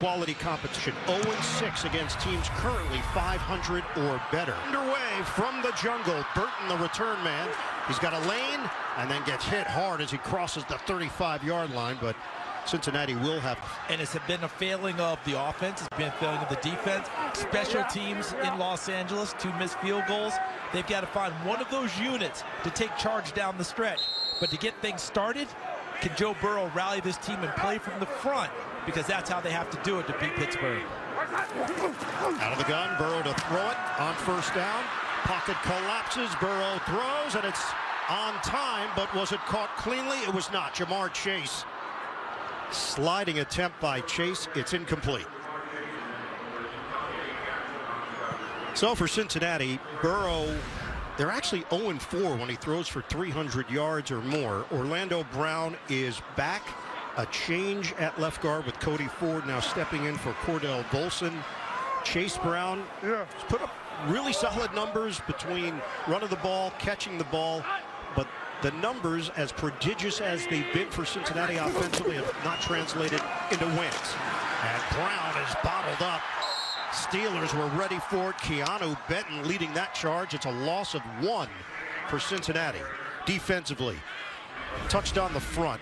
Quality competition, 0-6 against teams currently 500 or better. Underway from the jungle, Burton, the return man. He's got a lane and then gets hit hard as he crosses the 35-yard line, but Cincinnati will have. And it's been a failing of the offense. It's been a failing of the defense. Special teams in Los Angeles, 2 missed field goals. They've got to find one of those units to take charge down the stretch. But to get things started, can Joe Burrow rally this team and play from the front? Because that's how they have to do it to beat Pittsburgh. Out of the gun, Burrow to throw it on first down. Pocket collapses, Burrow throws, and it's on time, but was it caught cleanly? It was not. Jamar Chase. Sliding attempt by Chase. It's incomplete. So for Cincinnati, Burrow, they're actually 0-4 when he throws for 300 yards or more. Orlando Brown is back. A change at left guard with Cody Ford now stepping in for Cordell Bolson. Chase Brown has put up really solid numbers between running the ball, catching the ball, but the numbers, as prodigious as they've been for Cincinnati offensively, have not translated into wins. And Brown is bottled up. Steelers were ready for it. Keanu Benton leading that charge. It's a loss of 1 for Cincinnati. Defensively, touched on the front.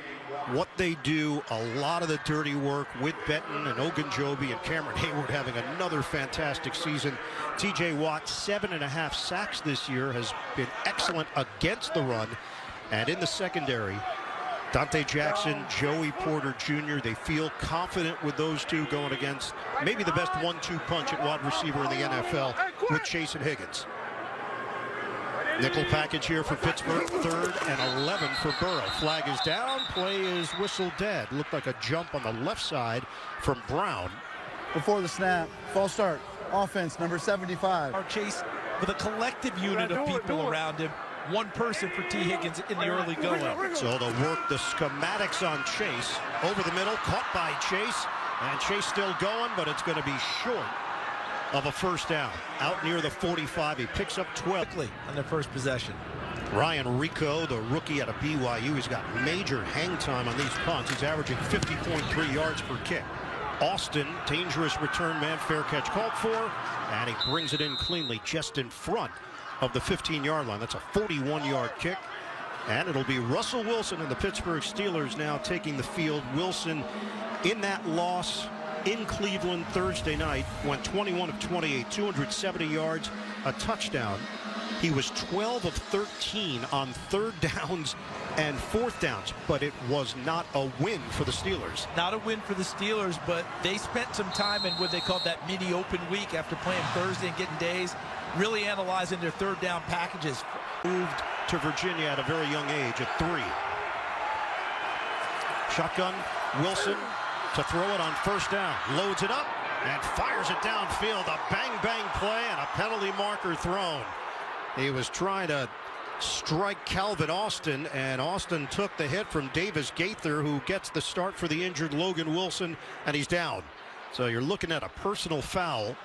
What they do, a lot of the dirty work with Benton and Ogunjobi and Cameron Hayward having another fantastic season. TJ Watt, 7.5 sacks this year, has been excellent against the run. And in the secondary, Dante Jackson, Joey Porter Jr., they feel confident with those two going against maybe the best 1-2 punch at wide receiver in the NFL with Chase and Higgins. Nickel package here for Pittsburgh, 3rd and 11 for Burrow. Flag is down, play is whistled dead. Looked like a jump on the left side from Brown. Before the snap, false start, offense, number 75. Our Chase with a collective unit of people around him. One person for T. Higgins in the early going. So they'll work the schematics on Chase. Over the middle, caught by Chase. And Chase still going, but it's going to be short of a first down. Out near the 45, he picks up 12. On their first possession. Ryan Rico, the rookie out of BYU, he's got major hang time on these punts. He's averaging 50.3 yards per kick. Austin, dangerous return man, fair catch called for, and he brings it in cleanly just in front of the 15-yard line. That's a 41-yard kick, and it'll be Russell Wilson and the Pittsburgh Steelers now taking the field. Wilson in that loss in Cleveland Thursday night went 21 of 28, 270 yards, a touchdown. He was 12 of 13 on 3rd downs and 4th downs, but it was not a win for the Steelers. Not a win for the Steelers, but they spent some time in what they called that mini open week after playing Thursday and getting days, really analyzing their 3rd down packages. Moved to Virginia at a very young age at 3. Shotgun, Wilson to throw it on first down. Loads it up and fires it downfield. A bang-bang play and a penalty marker thrown. He was trying to strike Calvin Austin, and Austin took the hit from Davis Gaither, who gets the start for the injured Logan Wilson, and he's down. So you're looking at a personal foul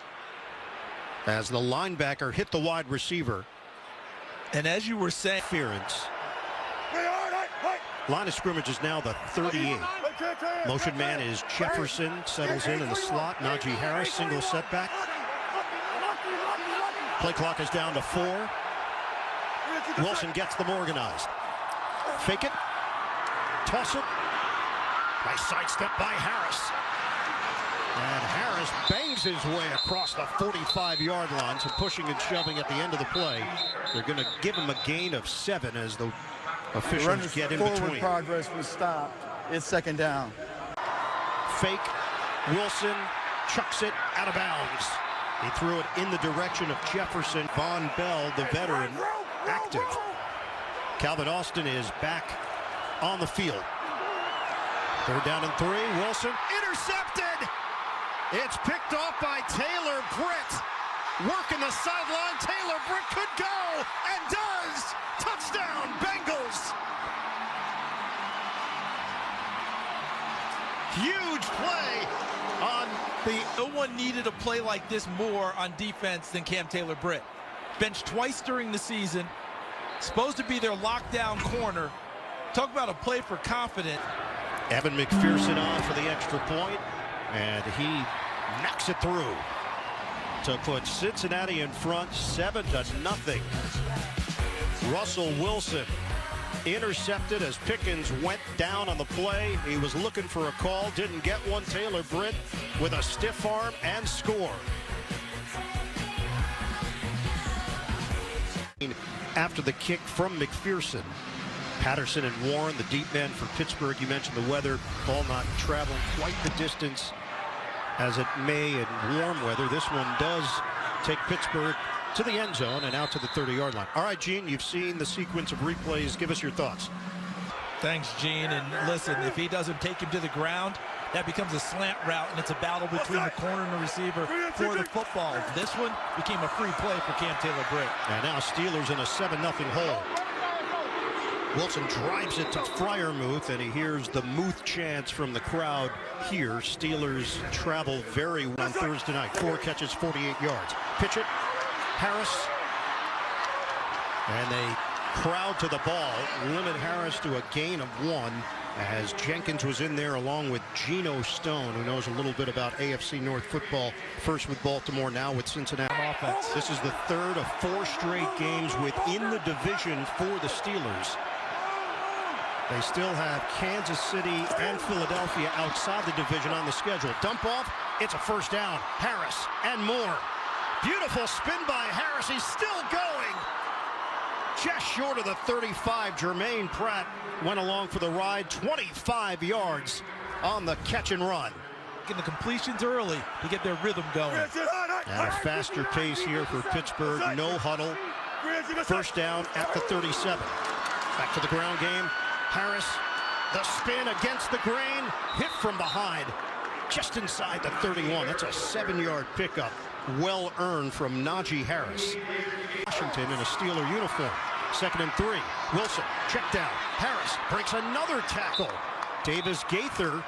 as the linebacker hit the wide receiver. And as you were saying, interference. Line of scrimmage is now the 38. Motion man is Jefferson, settles in the slot. Najee Harris, single setback. Play clock is down to 4. Wilson gets them organized. Fake it. Toss it. Nice sidestep by Harris. And Harris bangs his way across the 45-yard line, so pushing and shoving at the end of the play. They're going to give him a gain of 7 as the officials get in between. Forward progress was stopped. It's 2nd down. Fake. Wilson chucks it out of bounds. He threw it in the direction of Jefferson. Von Bell, the veteran, active. Calvin Austin is back on the field. 3rd down and 3. Wilson intercepted. It's picked off by Taylor Britt. Working the sideline. Taylor Britt could go and does. Touchdown, Bengals. Huge play on the... No one needed a play like this more on defense than Cam Taylor Britt. Benched twice during the season. Supposed to be their lockdown corner. Talk about a play for confidence. Evan McPherson on for the extra point. And he knocks it through to put Cincinnati in front 7-0. Russell Wilson intercepted as Pickens went down on the play. He was looking for a call, didn't get one. Taylor Britt with a stiff arm and score. After the kick from McPherson. Patterson and Warren, the deep men for Pittsburgh. You mentioned the weather. Ball not traveling quite the distance as it may in warm weather. This one does take Pittsburgh to the end zone and out to the 30-yard line. All right, Gene, you've seen the sequence of replays. Give us your thoughts. Thanks, Gene. And listen, if he doesn't take him to the ground, that becomes a slant route, and it's a battle between the corner and the receiver for the football. This one became a free play for Cam Taylor-Britt. And now Steelers in a 7-0 hole. Wilson drives it to freiermuth, and he hears the Muth chants from the crowd here. Steelers travel very well on Thursday night. 4 catches, 48 yards. Pitch it. Harris. And they crowd to the ball. Limit Harris to a gain of 1 as Jenkins was in there along with Geno Stone, who knows a little bit about AFC North football. First with Baltimore, now with Cincinnati. Offense. This is the 3rd of 4 straight games within the division for the Steelers. They still have Kansas City and Philadelphia outside the division on the schedule. Dump off. It's a first down. Harris and more. Beautiful spin by Harris. He's still going. Just short of the 35. Jermaine Pratt went along for the ride. 25 yards on the catch and run. Getting the completions early to get their rhythm going. At a faster pace here for Pittsburgh. No huddle. First down at the 37. Back to the ground game. Harris, the spin against the grain, hit from behind, just inside the 31. That's a 7-yard pickup, well earned from Najee Harris. Washington in a Steeler uniform. 2nd and 3. Wilson, check down. Harris breaks another tackle. Davis Gaither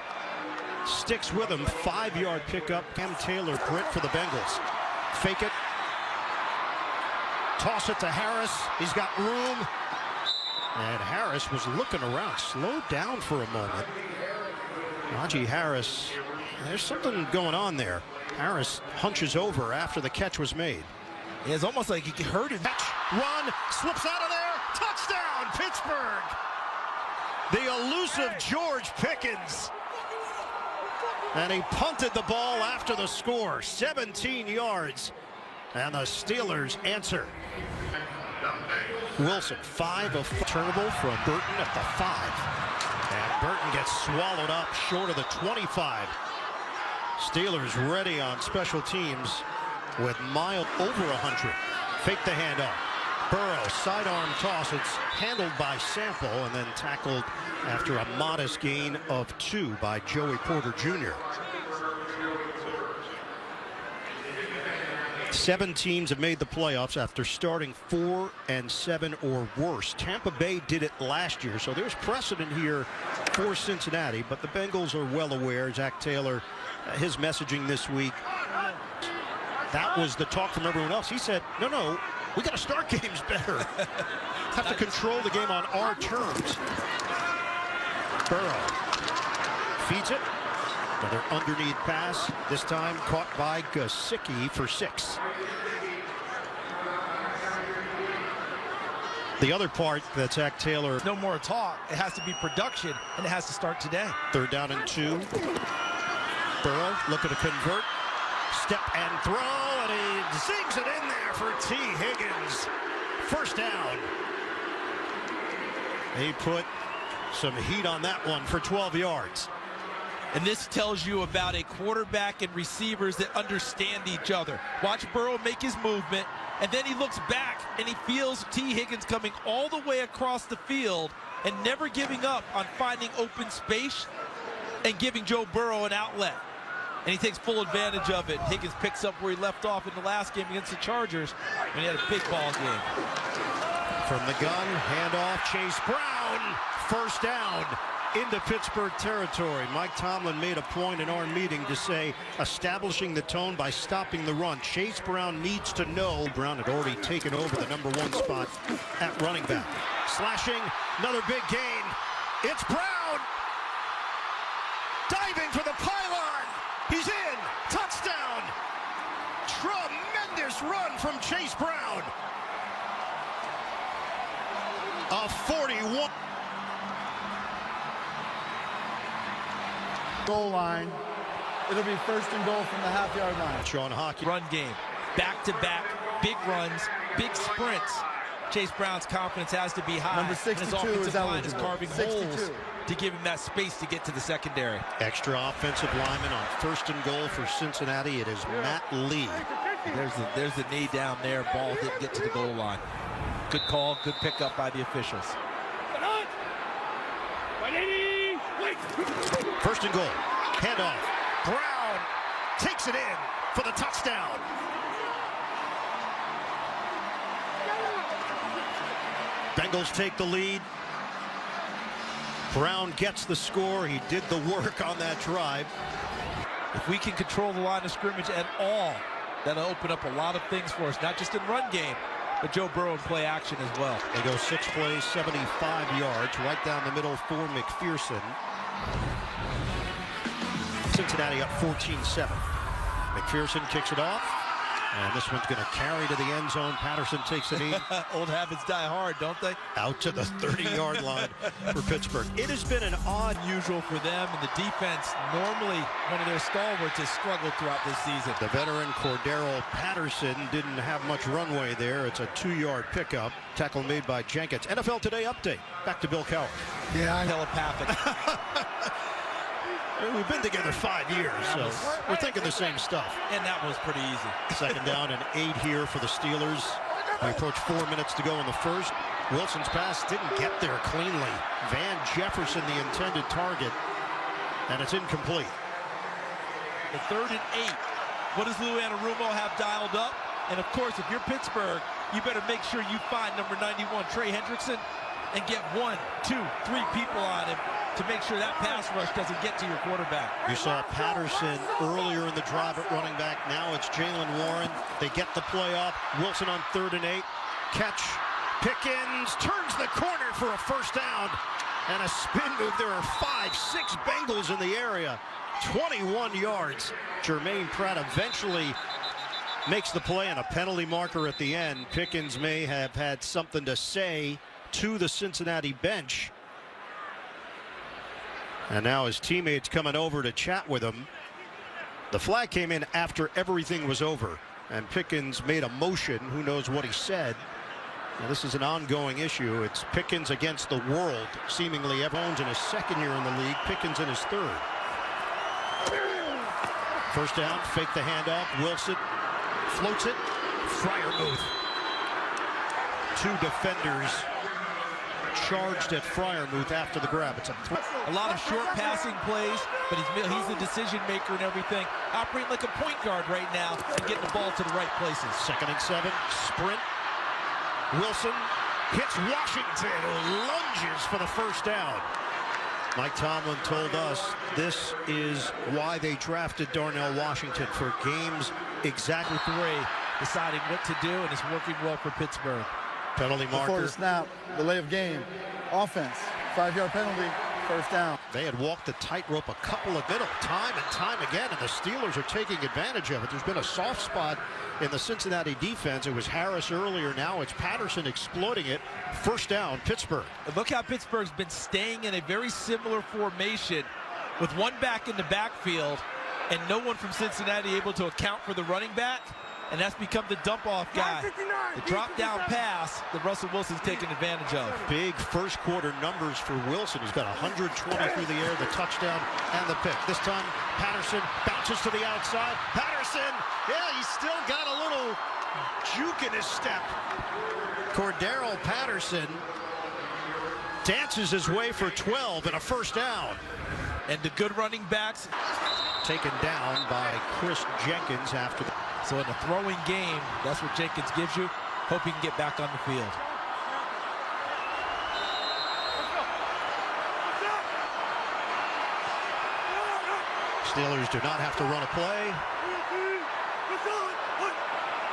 sticks with him. 5-yard pickup. Cam Taylor-Britt for the Bengals. Fake it. Toss it to Harris. He's got room. And Harris was looking around, slowed down for a moment. Najee Harris, there's something going on there. Harris hunches over after the catch was made. It's almost like he hurt him. Catch, run, slips out of there. Touchdown, Pittsburgh. The elusive George Pickens. And he punted the ball after the score. 17 yards. And the Steelers answer. Wilson, 5 of turnable from Burton at the 5. And Burton gets swallowed up short of the 25. Steelers ready on special teams with mile over 100. Fake the handoff. Burrow, sidearm toss. It's handled by Sample and then tackled after a modest gain of 2 by Joey Porter Jr. 7 teams have made the playoffs after starting 4-7 or worse. Tampa Bay did it last year, so there's precedent here for Cincinnati, but the Bengals are well aware. Zach Taylor, his messaging this week, that was the talk from everyone else. He said, no, we got to start games better. Have to control the game on our terms. Burrow feeds it. Another underneath pass, this time caught by Gesicki for 6. The other part that Zach Taylor... No more talk. It has to be production, and it has to start today. 3rd down and 2. Burrow looking to convert. Step and throw, and he zings it in there for T. Higgins. First down. He put some heat on that one for 12 yards. And this tells you about a quarterback and receivers that understand each other. Watch Burrow make his movement, and then he looks back, and he feels T. Higgins coming all the way across the field and never giving up on finding open space and giving Joe Burrow an outlet. And he takes full advantage of it. Higgins picks up where he left off in the last game against the Chargers when he had a big ball game. From the gun, handoff, Chase Brown, first down. Into Pittsburgh territory. Mike Tomlin made a point in our meeting to say establishing the tone by stopping the run. Chase Brown needs to know. Brown had already taken over the #1 spot at running back. Slashing, another big gain. It's Brown. Diving for the pylon. He's tremendous run from Chase Brown. A 41. Goal line. It'll be first and goal from the half-yard line. Sean Hockey. Run game, back-to-back, big runs, big sprints. Chase Brown's confidence has to be high. Number 62 and his offensive is line is eligible. carving 62. holes to give him that space to get to the secondary. Extra offensive lineman on first and goal for Cincinnati. It is Matt Lee. There's the knee down there. Ball didn't get to the goal line. Good call, good pickup by the officials. First and goal. Handoff. Brown takes it in for the touchdown. Bengals take the lead. Brown gets the score. He did the work on that drive. If we can control the line of scrimmage at all, that'll open up a lot of things for us, not just in run game, but Joe Burrow in play action as well. They go 6 plays, 75 yards, right down the middle for McPherson. Cincinnati up 14-7. McPherson kicks it off, and this one's going to carry to the end zone. Patterson takes the knee. Old habits die hard, don't they? Out to the 30-yard line for Pittsburgh. It has been an odd. Unusual for them, and the defense, normally one of their stalwarts, has struggled throughout this season. The veteran Cordero Patterson didn't have much runway there. It's a 2-yard pickup. Tackle made by Jenkins. NFL Today update. Back to Bill Cowher. Yeah, Telepathic. We've been together 5 years, so we're thinking the same stuff. And that was pretty easy. Second down and 8 here for the Steelers. We approach 4 minutes to go in the first. Wilson's pass didn't get there cleanly. Van Jefferson, the intended target, and it's incomplete. The 3rd and 8. What does Lou Anarumo have dialed up? And of course, if you're Pittsburgh, you better make sure you find number 91, Trey Hendrickson, and get 1, 2, 3 people on him to make sure that pass rush doesn't get to your quarterback. You saw Patterson earlier in the drive at running back. Now it's Jalen Warren. They get the play off. Wilson on 3rd and 8. Catch. Pickens turns the corner for a first down. And a spin move. There are 5, 6 Bengals in the area. 21 yards. Jermaine Pratt eventually makes the play and a penalty marker at the end. Pickens may have had something to say to the Cincinnati bench. And now his teammates coming over to chat with him. The flag came in after everything was over, and Pickens made a motion. Who knows what he said? Now, this is an ongoing issue. It's Pickens against the world. Seemingly everyone's in his 2nd year in the league. Pickens in his 3rd. First down, fake the handoff. Wilson floats it. Freiermuth. 2 defenders charged at Freiermuth after the grab. It's A lot of short passing plays, but he's the decision maker and everything. Operating like a point guard right now and getting the ball to the right places. 2nd and 7. Sprint. Wilson hits Washington, who lunges for the first down. Mike Tomlin told us this is why they drafted Darnell Washington, for games exactly 3, deciding what to do, and it's working well for Pittsburgh. penalty before marker. the snap, delay of game, offense, 5-yard penalty, first down. They had walked the tightrope a couple of minutes, time and time again, and the Steelers are taking advantage of it. There's been a soft spot in the Cincinnati defense. It was Harris earlier. Now it's Patterson exploiting it. First down, Pittsburgh. Look how Pittsburgh's been staying in a very similar formation with one back in the backfield and no one from Cincinnati able to account for the running back. And that's become the dump-off guy. The drop-down pass that Russell Wilson's taking advantage of. Big first quarter numbers for Wilson. He's got 120 through the air, the touchdown and the pick. This time, Patterson bounces to the outside. Patterson, yeah, he's still got a little juke in his step. Cordero Patterson dances his way for 12 and a first down. And the good running backs. Taken down by Chris Jenkins after the... So in a throwing game, that's what Jenkins gives you. Hope he can get back on the field. Steelers do not have to run a play.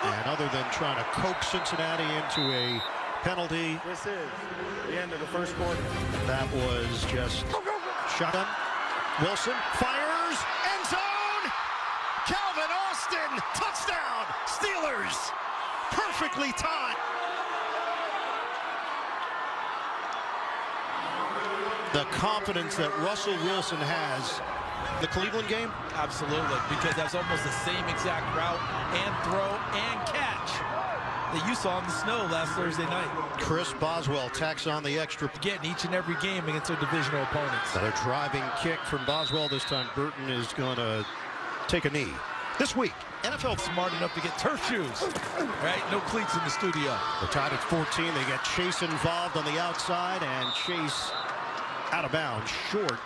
And other than trying to coax Cincinnati into a penalty, This is the end of the first quarter. that was just shotgun. Wilson fires, end zone. Calvin and Austin, touchdown, Steelers, perfectly timed. The confidence that Russell Wilson has. The Cleveland game? Absolutely, because that's almost the same exact route and throw and catch that you saw in the snow last Thursday night. Chris Boswell tacks on the extra. Getting each and every game against their divisional opponents. Another driving kick from Boswell. This time Burton is going to take a knee. This week, NFL Smart enough to get turf shoes, right? No cleats in the studio. They're tied at 14. They get Chase involved on the outside, and Chase out of bounds, short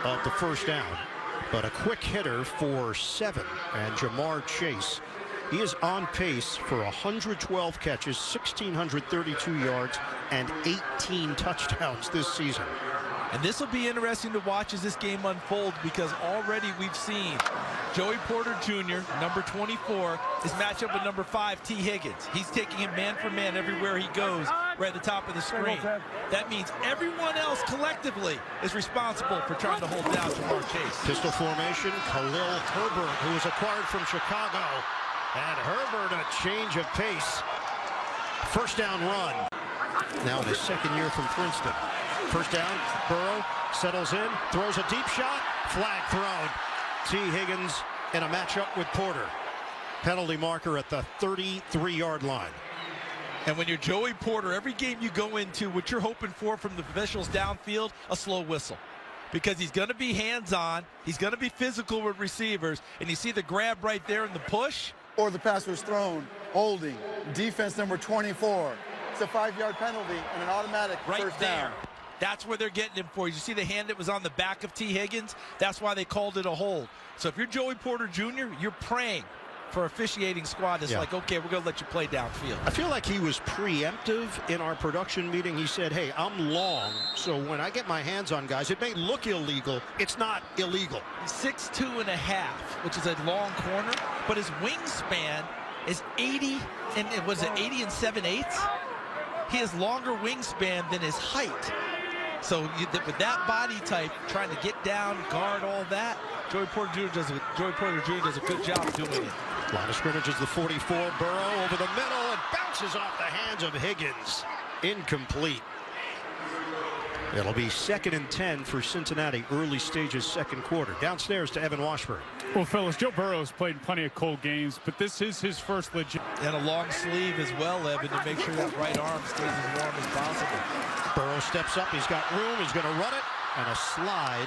of the first down. But a quick hitter for 7. And Jamar Chase, he is on pace for 112 catches, 1,632 yards, and 18 touchdowns this season. And this will be interesting to watch as this game unfolds, because already we've seen Joey Porter Jr., number 24, is matched up with number 5, T. Higgins. He's taking him man for man everywhere he goes, right at the top of the screen. That means everyone else collectively is responsible for trying to hold down Jamar Chase. Pistol formation, Khalil Herbert, who was acquired from Chicago. And Herbert, a change of pace. First down run. Now in his second year from Princeton. First down, Burrow settles in, throws a deep shot, flag thrown. T. Higgins in a matchup with Porter. Penalty marker at the 33-yard line. And when you're Joey Porter, every game you go into, what you're hoping for from the officials downfield, a slow whistle. Because he's going to be hands-on, he's going to be physical with receivers, and you see the grab right there in the push. Or the pass was thrown, holding, defense number 24. It's a 5-yard penalty and an automatic Right first there. down. That's where they're getting him for. You see the hand that was on the back of T. Higgins? That's why they called it a hold. So if you're Joey Porter Jr., you're praying for officiating squad. It's like, okay, we're going to let you play downfield. I feel like he was preemptive in our production meeting. He said, hey, I'm long, so when I get my hands on guys, it may look illegal. It's not illegal. 6'2 and a half, which is a long corner, but his wingspan is 80, and it was 80 and 7/8. He has longer wingspan than his height. So with that body type, trying to get down, guard all that, Joey Porter Jr. does a good job doing it. Line of scrimmage is the 44. Burrow over the middle and bounces off the hands of Higgins. Incomplete. It'll be 2nd and 10 for Cincinnati, early stages, second quarter. Downstairs to Evan Washburn. Well, fellas, Joe Burrow's played plenty of cold games, but this is his first legit. And a long sleeve as well, Evan, to make sure that right arm stays as warm as possible. Burrow steps up. He's got room. He's going to run it. And a slide.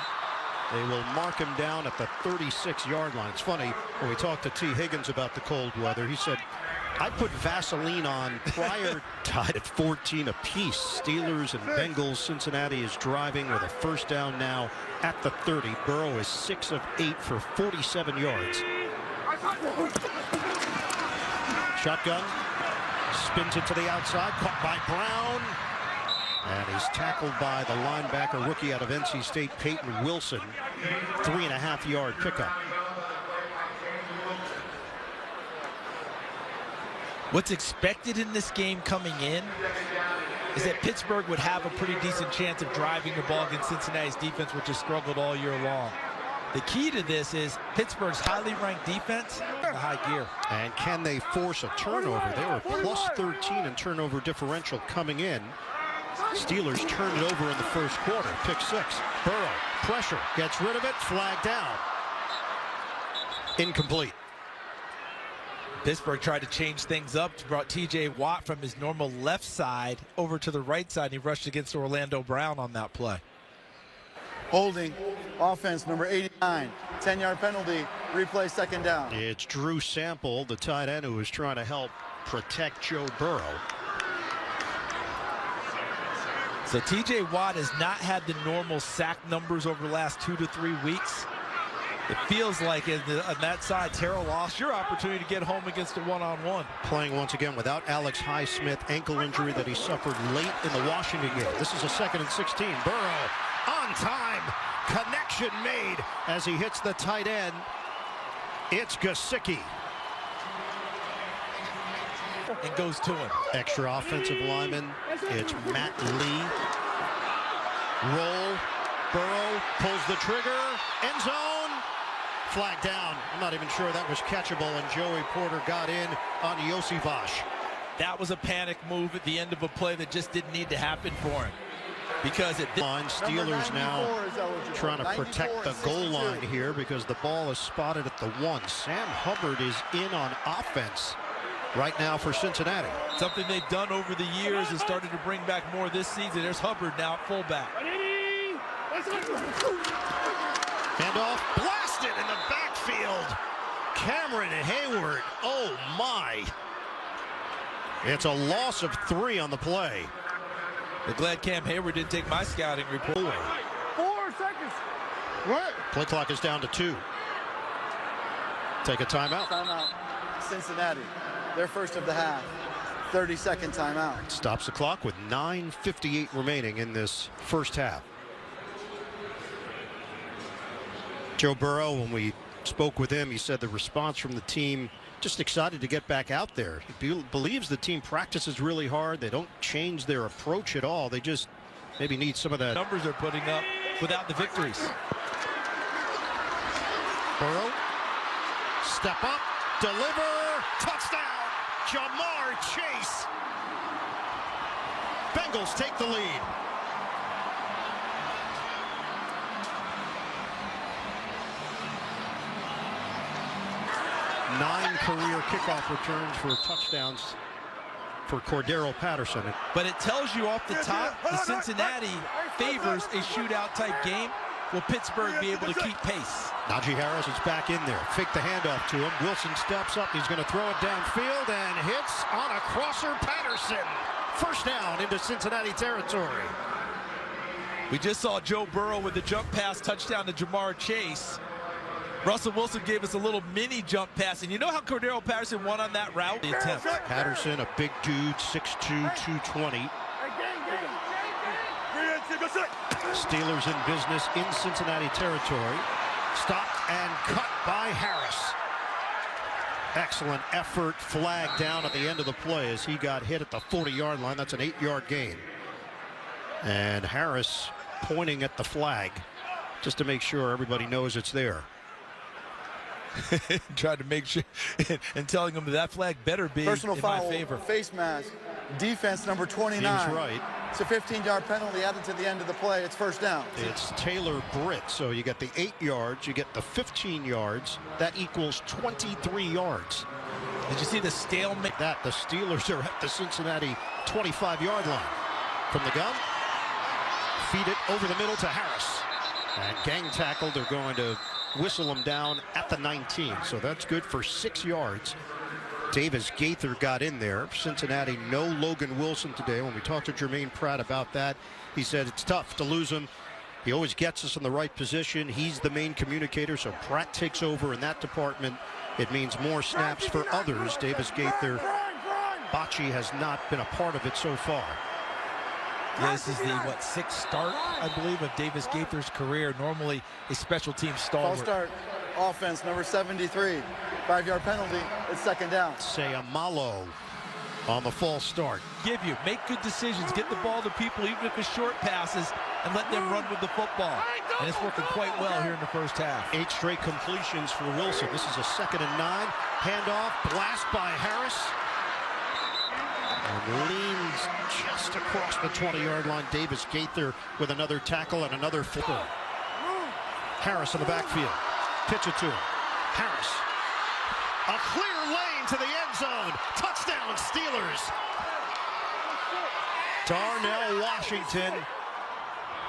They will mark him down at the 36-yard line. It's funny, when we talked to T. Higgins about the cold weather, he said, I put Vaseline on prior. Tied at 14 apiece. Steelers and Bengals. Cincinnati is driving with a first down now at the 30. Burrow is 6 of 8 for 47 yards. Shotgun. Spins it to the outside. Caught by Brown. And he's tackled by the linebacker rookie out of NC State, Peyton Wilson. 3.5-yard pickup. What's expected in this game coming in is that Pittsburgh would have a pretty decent chance of driving the ball against Cincinnati's defense, which has struggled all year long. The key to this is Pittsburgh's highly ranked defense in high gear. And can they force a turnover? They were plus 13 in turnover differential coming in. Steelers turned it over in the first quarter. Pick 6. Burrow, pressure, gets rid of it, flag down. Incomplete. Pittsburgh tried to change things up, brought T.J. Watt from his normal left side over to the right side, and he rushed against Orlando Brown on that play. Holding, offense number 89, 10-yard penalty, replay second down. It's Drew Sample, the tight end, who is trying to help protect Joe Burrow. So T.J. Watt has not had the normal sack numbers over the last 2 to 3 weeks. It feels like on that side, Terrell lost your opportunity to get home against a one-on-one. Playing once again without Alex Highsmith, ankle injury that he suffered late in the Washington game. This is a 2nd and 16. Burrow on time. Connection made as he hits the tight end. It's Gesicki. And goes to him. Extra offensive lineman. It's Matt Lee. Roll. Burrow pulls the trigger. End zone. Flag down. I'm not even sure that was catchable, and Joey Porter got in on Yosivash. That was a panic move at the end of a play that just didn't need to happen for him. Because it did. Steelers now trying to protect the goal line here because the ball is spotted at the 1. Sam Hubbard is in on offense right now for Cincinnati. Something they've done over the years and started to bring back more this season. There's Hubbard now at fullback. Handoff blasted in the backfield. Cameron Hayward. Oh my. It's a loss of 3 on the play. I'm glad Cam Hayward didn't take my scouting report. 4 seconds. What? Play clock is down to 2. Take a timeout. Timeout. Cincinnati. Their first of the half. 30-second timeout. Stops the clock with 9:58 remaining in this first half. Joe Burrow, when we spoke with him, he said the response from the team, just excited to get back out there. He believes the team practices really hard. They don't change their approach at all. They just maybe need some of that. Numbers are putting up without the victories. Burrow, step up, deliver, touchdown, Jamar Chase. Bengals take the lead. Nine career kickoff returns for touchdowns for Cordero Patterson. But it tells you off the top, the Cincinnati favors a shootout type game. Will Pittsburgh be able to keep pace? Najee Harris is back in there. Fake the handoff to him. Wilson steps up. He's going to throw it downfield and hits on a crosser. Patterson. First down into Cincinnati territory. We just saw Joe Burrow with the jump pass touchdown to Jamar Chase. Russell Wilson gave us a little mini jump pass, and you know how Cordero Patterson won on that route? The attempt. Patterson, a big dude, 6'2", 220. Steelers in business in Cincinnati territory. Stopped and cut by Harris. Excellent effort. Flag down at the end of the play as he got hit at the 40-yard line. That's an 8-yard gain. And Harris pointing at the flag just to make sure everybody knows it's there. Tried to make sure and telling him that flag better be Personal in foul, my favor. face mask, defense number 29. Seems right. It's a 15-yard penalty added to the end of the play. It's first down. It's Taylor Britt. So you get the 8 yards, you get the 15 yards. That equals 23 yards. Did you see the stalemate? That the Steelers are at the Cincinnati 25-yard line. From the gun, feed it over the middle to Harris. And gang tackle, they're going to whistle him down at the 19. So that's good for 6 yards. Davis Gaither got in there. Cincinnati, no Logan Wilson today. When we talked to Jermaine Pratt about that, he said it's tough to lose him. He always gets us in the right position. He's the main communicator, so Pratt takes over in that department. It means more snaps for others. Davis Gaither, Bocce has not been a part of it so far. Yeah, this is the, sixth start, I believe, of Davis Gaither's career. Normally a special team stalwart. False start, offense, number 73. 5-yard penalty, it's second down. Sayamalo on the false start. Make good decisions, get the ball to people, even if it's short passes, and let them run with the football. And it's working quite well here in the first half. 8 straight completions for Wilson. This is a 2nd and 9. Handoff, blast by Harris. And leans just across the 20-yard line. Davis Gaither with another tackle and another flipper. Harris in the backfield. Pitch it to him. Harris. A clear lane to the end zone. Touchdown, Steelers. Darnell Washington.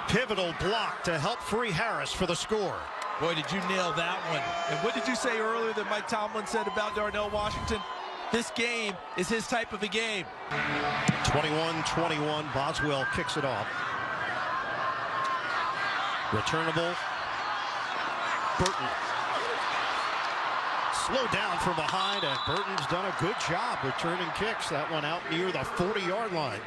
Pivotal block to help free Harris for the score. Boy, did you nail that one. And what did you say earlier that Mike Tomlin said about Darnell Washington? This game is his type of a game. 21-21, Boswell kicks it off. Returnable. Burton. Slow down from behind, and Burton's done a good job returning kicks. That one out near the 40-yard line.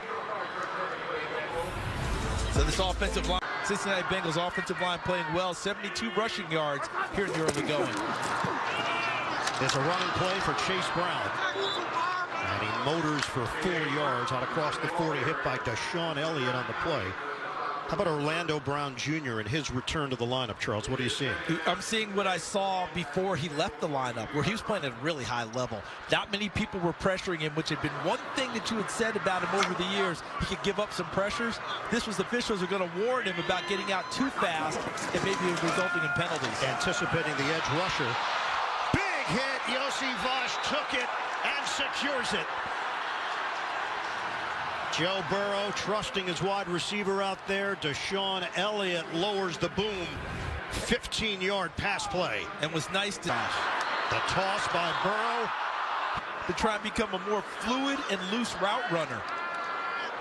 So this offensive line, Cincinnati Bengals offensive line playing well. 72 rushing yards here in the early going. It's a running play for Chase Brown. And he motors for 4 yards out across the 40, hit by Deshaun Elliott on the play. How about Orlando Brown Jr. and his return to the lineup, Charles? What are you seeing? I'm seeing what I saw before he left the lineup, where he was playing at a really high level. Not many people were pressuring him, which had been one thing that you had said about him over the years. He could give up some pressures. This was the officials are going to warn him about getting out too fast and maybe resulting in penalties. Anticipating the edge rusher. Big hit. Yossi Vosh took it and secures it. Joe Burrow trusting his wide receiver out there. Deshaun Elliott lowers the boom. 15-yard pass play. And was nice to The toss by Burrow. to try and become a more fluid and loose route runner.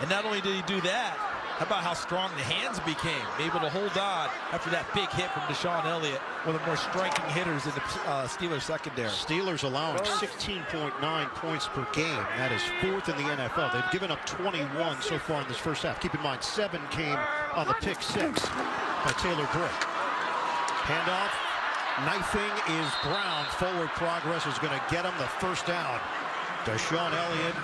And not only did he do that, how about how strong the hands became, able to hold on after that big hit from Deshaun Elliott, one of the more striking hitters in the Steelers secondary. Steelers allowing 16.9 points per game. That is 4th in the NFL. They've given up 21 so far in this first half. Keep in mind, 7 came on the pick 6 by Taylor Britt. Handoff. Knifing is Brown. Forward progress is going to get him the first down. Deshaun Elliott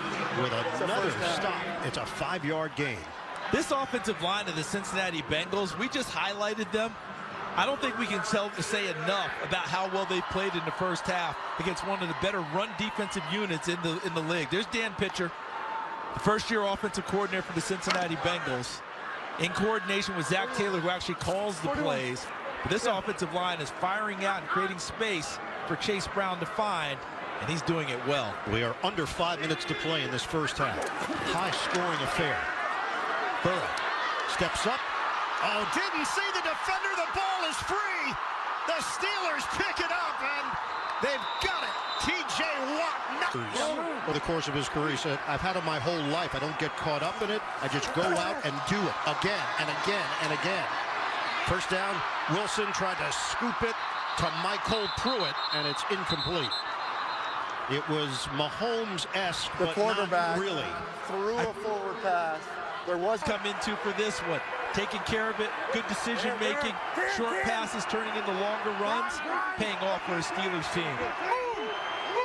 with another stop. It's a 5-yard gain. This offensive line of the Cincinnati Bengals, we just highlighted them. I don't think we can say enough about how well they played in the first half against one of the better run defensive units in the league. There's Dan Pitcher, the first-year offensive coordinator for the Cincinnati Bengals, in coordination with Zach Taylor, who actually calls the plays. But this offensive line is firing out and creating space for Chase Brown to find, and he's doing it well. We are under 5 minutes to play in this first half. High-scoring affair. Burrow steps up. Oh, didn't see the defender. The ball is free. The Steelers pick it up, and they've got it. T.J. Watt. Over the course of his career, he said, I've had it my whole life. I don't get caught up in it. I just go out and do it again and again and again. First down, Wilson tried to scoop it to Michael Pruitt, and it's incomplete. It was Mahomes-esque, The but quarterback not really. threw a forward pass. There was Come into for this one, taking care of it, good decision making, short passes turning into longer runs, paying off for a Steelers team.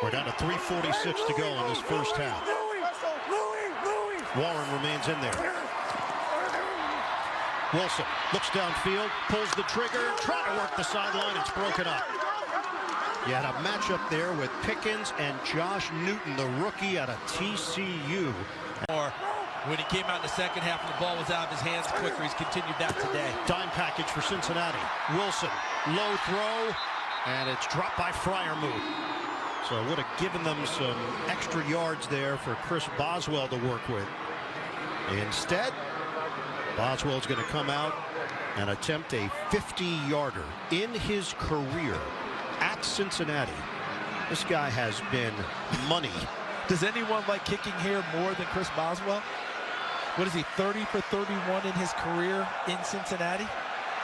We're down to 3:46 to go in this first half. Warren remains in there. Wilson looks downfield, pulls the trigger, trying to work the sideline. It's broken up. You had a matchup there with Pickens and Josh Newton, the rookie out of TCU. Or when he came out in the second half and the ball was out of his hands quicker, he's continued that today. Dime package for Cincinnati. Wilson, low throw, and it's dropped by freiermuth. So it would have given them some extra yards there for Chris Boswell to work with. Instead, Boswell's going to come out and attempt a 50-yarder in his career at Cincinnati. This guy has been money. Does anyone like kicking here more than Chris Boswell? What is he, 30 for 31 in his career in Cincinnati?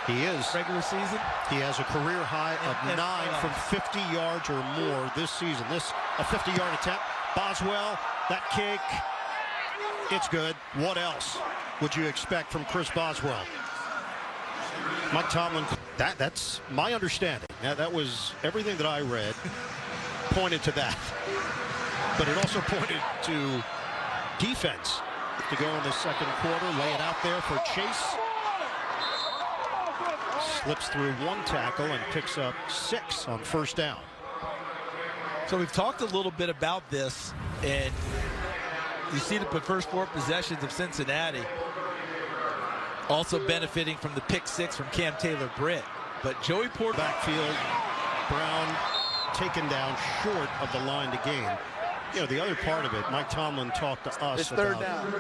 He is. Regular season? He has a career high of 9 from 50 yards or more this season. This, a 50-yard attempt. Boswell, that kick, it's good. What else would you expect from Chris Boswell? Mike Tomlin, that's my understanding. That was everything that I read pointed to that. But it also pointed to defense to go in the second quarter. Lay it out there for Chase. Slips through one tackle and picks up 6 on first down. So we've talked a little bit about this, and you see the first 4 possessions of Cincinnati also benefiting from the pick 6 from Cam Taylor-Britt. But Joey Porter backfield, Brown taken down short of the line to gain. You know, the other part of it, Mike Tomlin talked to us about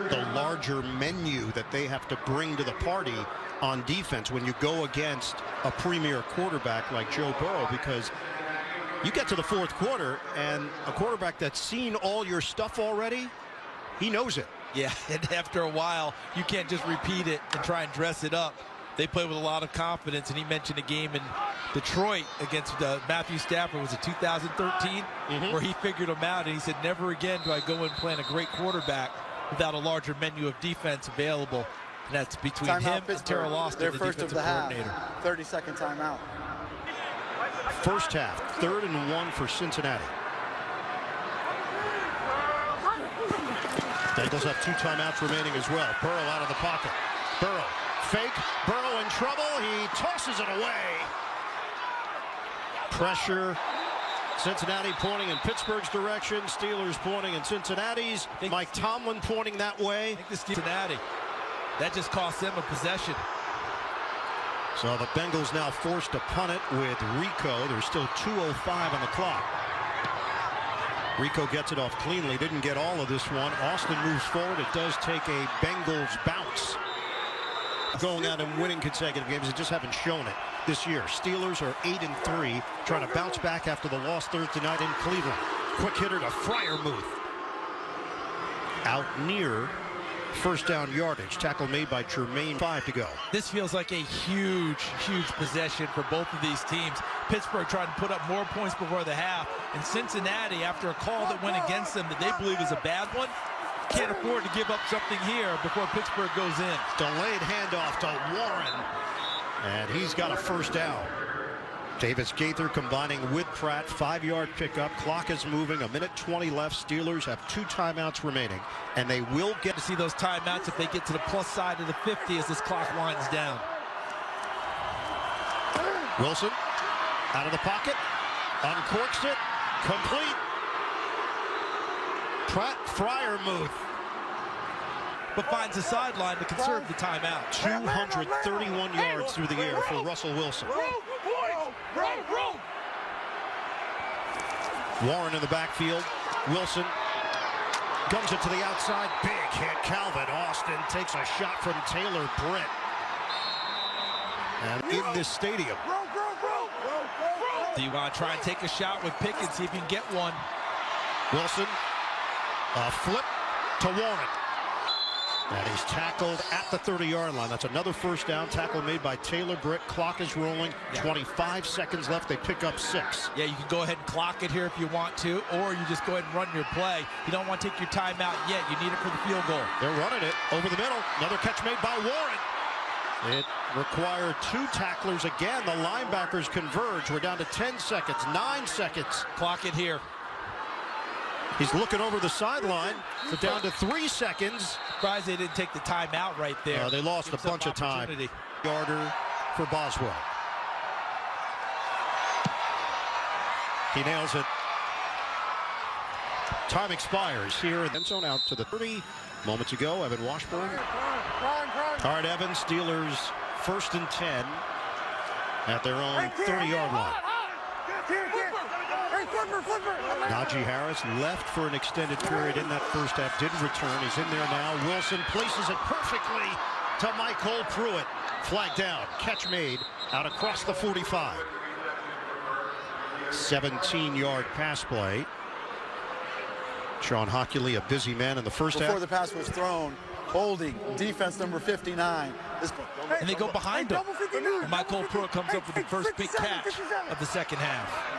the larger menu that they have to bring to the party on defense when you go against a premier quarterback like Joe Burrow, because you get to the fourth quarter and a quarterback that's seen all your stuff already, he knows it. Yeah, and after a while, you can't just repeat it and try and dress it up. They play with a lot of confidence, and he mentioned a game in Detroit against Matthew Stafford. Was it 2013? Where he figured him out, and he said, never again do I go and play a great quarterback without a larger menu of defense available. And that's between him and Terrell Austin, their the first of defensive the coordinator. half. 30-second timeout. First half, 3rd and 1 for Cincinnati. Bengals have 2 timeouts remaining as well. Burrow out of the pocket. Burrow Fake. Burrow in trouble. He tosses it away. Pressure. Cincinnati pointing in Pittsburgh's direction. Steelers pointing in Cincinnati's. Mike Tomlin pointing that way. I think this Cincinnati. That just cost them a possession. So the Bengals now forced to punt it with Rico. There's still 2:05 on the clock. Rico gets it off cleanly. Didn't get all of this one. Austin moves forward. It does take a Bengals bounce. Going out and winning consecutive games. They just haven't shown it this year. Steelers are 8-3, trying to bounce back after the loss Thursday night in Cleveland. Quick hitter to freiermuth. Out near first down yardage. Tackle made by Tremaine. 5 to go. This feels like a huge possession for both of these teams. Pittsburgh trying to put up more points before the half, and Cincinnati, after a call that went against them that they believe is a bad one, can't afford to give up something here before Pittsburgh goes in. Delayed handoff to Warren, and he's got a first down. Davis Gaither combining with Pratt. 5-yard pickup. Clock is moving. 1:20 left. Steelers have 2 timeouts remaining, and they will get To see those timeouts if they get to the plus side of the 50 as this clock winds down. Wilson out of the pocket, uncorks it, complete. Pratt freiermuth. But finds the sideline to conserve the timeout. 231 yards through the air for Russell Wilson. Warren in the backfield. Wilson guns it to the outside. Big hit. Calvin Austin takes a shot from Taylor Britt. And in this stadium. Do you want to try and take a shot with Pickens, see if you can get one? Wilson, a flip to Warren. And he's tackled at the 30-yard line. That's another first down. Tackle made by Taylor Britt. Clock is rolling. 25 seconds left. They pick up 6. Yeah, you can go ahead and clock it here if you want to, or you just go ahead and run your play. You don't want to take your timeout yet. You need it for the field goal. They're running it over the middle. Another catch made by Warren. It required 2 tacklers again. The linebackers converge. We're down to 10 seconds, 9 seconds. Clock it here. He's looking over the sideline. So down to 3 seconds. Surprised they didn't take the timeout right there. They lost a bunch of time. Yarder for Boswell. He nails it. Time expires here in the end zone out to the 30. Moments ago, Evan Washburn. All right, Evan, Steelers 1st and 10 at their own 30-yard line. Najee Harris left for an extended period in that first half, didn't return. He's in there now. Wilson places it perfectly to Michael Pruitt. Flag down. Catch made out across the 45. 17-yard pass play. Sean Hockley, a busy man in the first half. Before the pass was thrown, holding, defense number 59. And they go behind him. And Michael Pruitt comes up with the first big catch of the second half.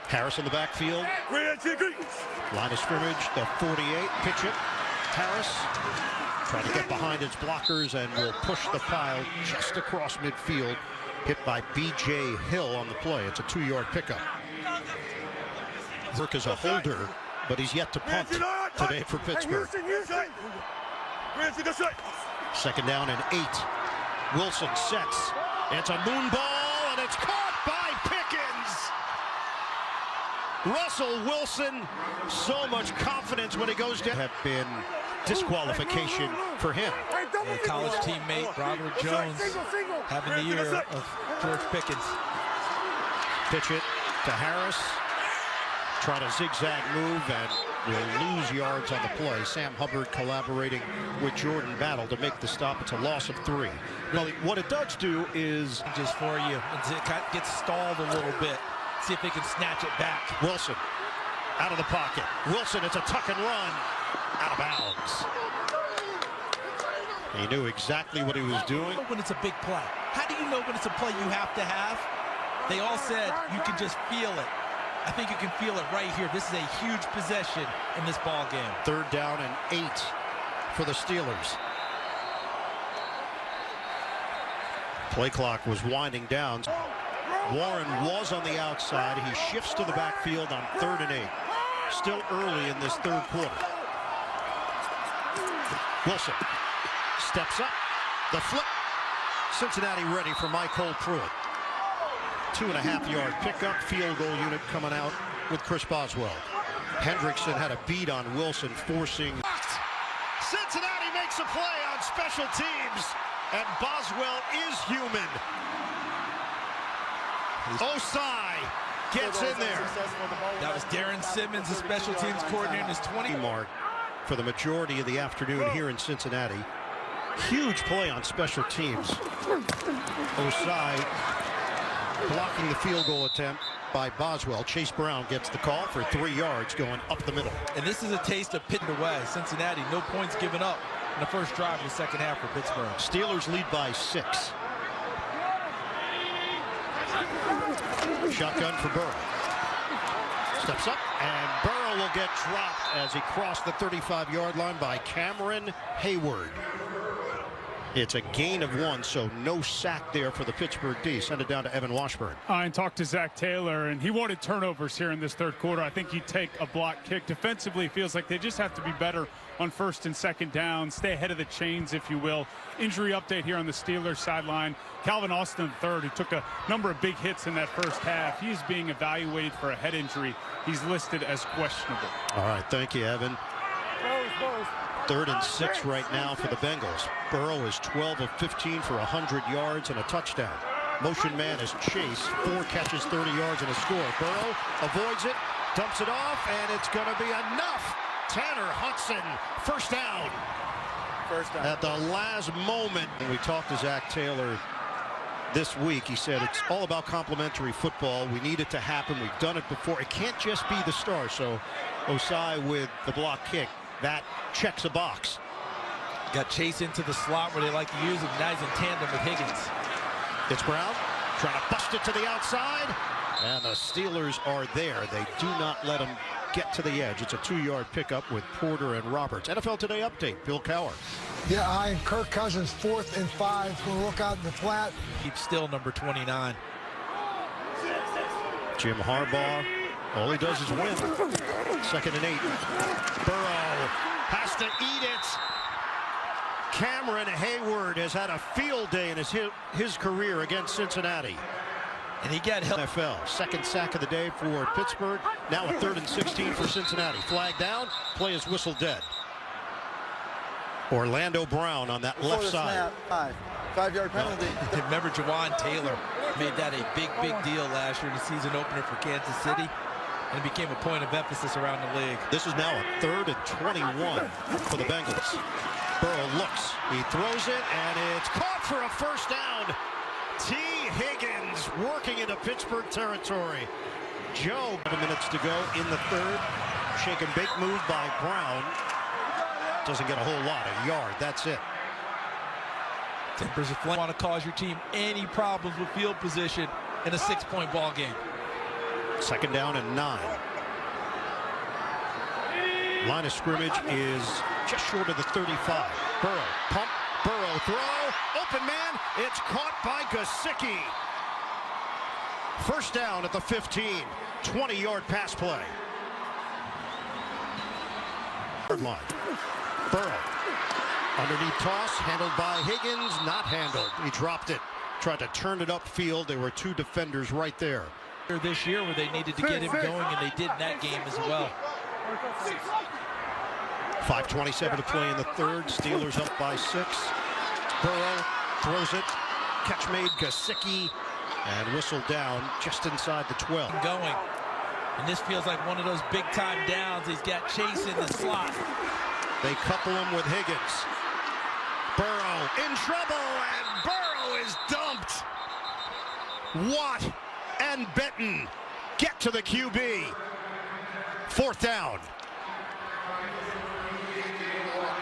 Harris in the backfield. Line of scrimmage, the 48. Pitch it. Harris trying to get behind his blockers and will push the pile just across midfield. Hit by B.J. Hill on the play. It's a 2-yard pickup. Burke is a holder, but he's yet to punt today for Pittsburgh. Second down and 8. Wilson sets. It's a moon ball, and it's caught by Pickens. Russell Wilson, so much confidence when he goes down. Have been disqualification for him. A college teammate, Robert Jones, having the year of George Pickens. Pitch it to Harris. Try to zigzag move and will lose yards on the play. Sam Hubbard collaborating with Jordan Battle to make the stop. It's a loss of 3. Well, what it does do is Just for you, it gets stalled a little bit. See if they can snatch it back. Wilson out of the pocket. Wilson, it's a tuck and run. Out of bounds. He knew exactly what he was doing. When it's a big play. How do you know when it's a play you have to have? They all said you can just feel it. I think you can feel it right here. This is a huge possession in this ball game. 3rd down and 8 for the Steelers. Play clock was winding down. Warren was on the outside. He shifts to the backfield on 3rd and 8. Still early in this 3rd quarter. Wilson Steps up. The flip. Cincinnati ready for Michael Pruitt. 2.5-yard pickup. Field goal unit coming out with Chris Boswell. Hendrickson had a beat on Wilson, forcing. Cincinnati makes a play on special teams, and Boswell is human. Osai gets in there. That was Darren Simmons, the special teams coordinator, in his 20 mark for the majority of the afternoon here in Cincinnati. Huge play on special teams. Osai blocking the field goal attempt by Boswell. Chase Brown gets the call for 3 yards going up the middle. And this is a taste of pitting away. Cincinnati, no points given up in the first drive of the second half for Pittsburgh. Steelers lead by 6. Shotgun for Burrow. Steps up, and Burrow will get dropped as he crossed the 35-yard line by Cameron Hayward. It's a gain of 1, so no sack there for the Pittsburgh D. Send it down to Evan Washburn. And talked to Zach Taylor, and he wanted turnovers here in this third quarter. I think he'd take a block kick. Defensively, feels like they just have to be better on first and second down, stay ahead of the chains, if you will. Injury update here on the Steelers sideline. Calvin Austin III, who took a number of big hits in that first half. He's being evaluated for a head injury. He's listed as questionable. All right, thank you, Evan. 3rd and 6 right now for the Bengals. Burrow is 12 of 15 for 100 yards and a touchdown. Motion man is Chase, 4 catches, 30 yards and a score. Burrow avoids it, dumps it off, and it's going to be enough. Tanner Hudson, first down. At the last moment. When we talked to Zach Taylor this week, he said it's all about complementary football. We need it to happen. We've done it before. It can't just be the star. So Osai with the block kick. That checks a box. Got Chase into the slot where they like to use him. Now he's in tandem with Higgins. It's Brown trying to bust it to the outside. And the Steelers are there. They do not let him get to the edge. It's a 2-yard pickup with Porter and Roberts. NFL Today update, Bill Cowher. Yeah, Kirk Cousins, 4th and 5. Going to look out in the flat. Keep still, number 29. Jim Harbaugh, all he does is win. 2nd and 8. Burrow has to eat it. Cameron Hayward has had a field day in his career against Cincinnati. And he got help. NFL, 2nd sack of the day for Pittsburgh. Now a 3rd and 16 for Cincinnati. Flag down, play is whistled dead. Orlando Brown on that left side. 5-yard penalty. Remember, Jawan Taylor made that a big deal last year in the season opener for Kansas City. And it became a point of emphasis around the league. This is now a 3rd and 21 for the Bengals. Burrow looks, he throws it, and it's caught for a first down. T. Higgins working into Pittsburgh territory. Joe, 7 minutes to go in the 3rd. Shake and bake move by Brown. Doesn't get a whole lot, a yard, that's it. Tempers of flame. Want to cause your team any problems with field position in a 6-point ball game. 2nd down and 9. Line of scrimmage is just short of the 35. Burrow, pump, Burrow, throw, open man, it's caught by Gesicki. First down at the 15, 20-yard pass play. Third line, Burrow, underneath toss, handled by Higgins, not handled. He dropped it, tried to turn it upfield. There were 2 defenders right there. This year where they needed to get him going, and they did in that game as well. 5:27 to play in the 3rd. Steelers up by 6. Burrow throws it. Catch made, Gesicki, and whistled down just inside the 12. Going. And this feels like one of those big-time downs. He's got Chase in the slot. They couple him with Higgins. Burrow in trouble, and Burrow is dumped. Watt and Benton get to the QB. 4th down.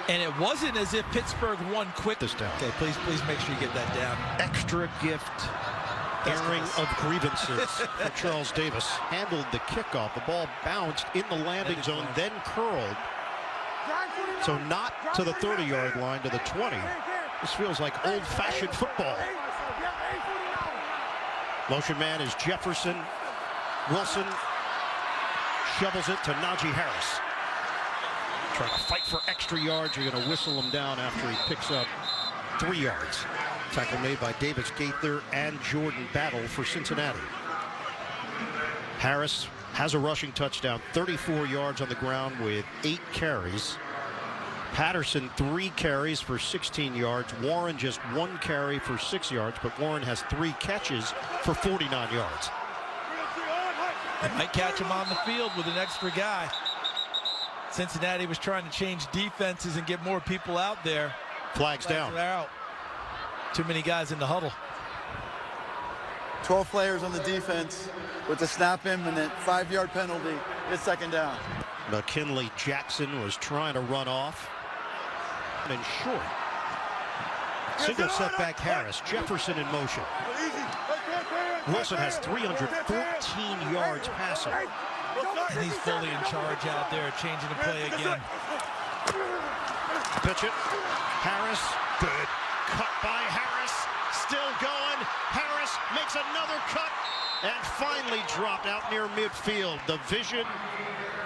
And it wasn't as if Pittsburgh won quick. This down. Okay, please make sure you get that down. Extra gift. Airing of grievances for Charles Davis. Handled the kickoff. The ball bounced in the landing zone, then curled. So not to the 30-yard line, to the 20. This feels like old-fashioned football. Motion man is Jefferson. Wilson shovels it to Najee Harris. Trying to fight for extra yards. You're going to whistle him down after he picks up 3 yards. Tackle made by Davis Gaither and Jordan Battle for Cincinnati. Harris has a rushing touchdown, 34 yards on the ground with 8 carries. Patterson 3 carries for 16 yards. Warren just 1 carry for 6 yards, but Warren has 3 catches for 49 yards. They might catch him on the field with an extra guy. Cincinnati was trying to change defenses and get more people out there. Flags down. Out. Too many guys in the huddle. 12 players on the defense with the snap imminent, 5-yard penalty. It's second down. McKinley Jackson was trying to run off. And short. Single setback Harris. Jefferson in motion. Wilson has 314 yards passing. And he's fully in charge out there, changing the play again. Pitch it. Harris. Good. Cut by Harris. Still going. Harris makes another cut. And finally dropped out near midfield. The vision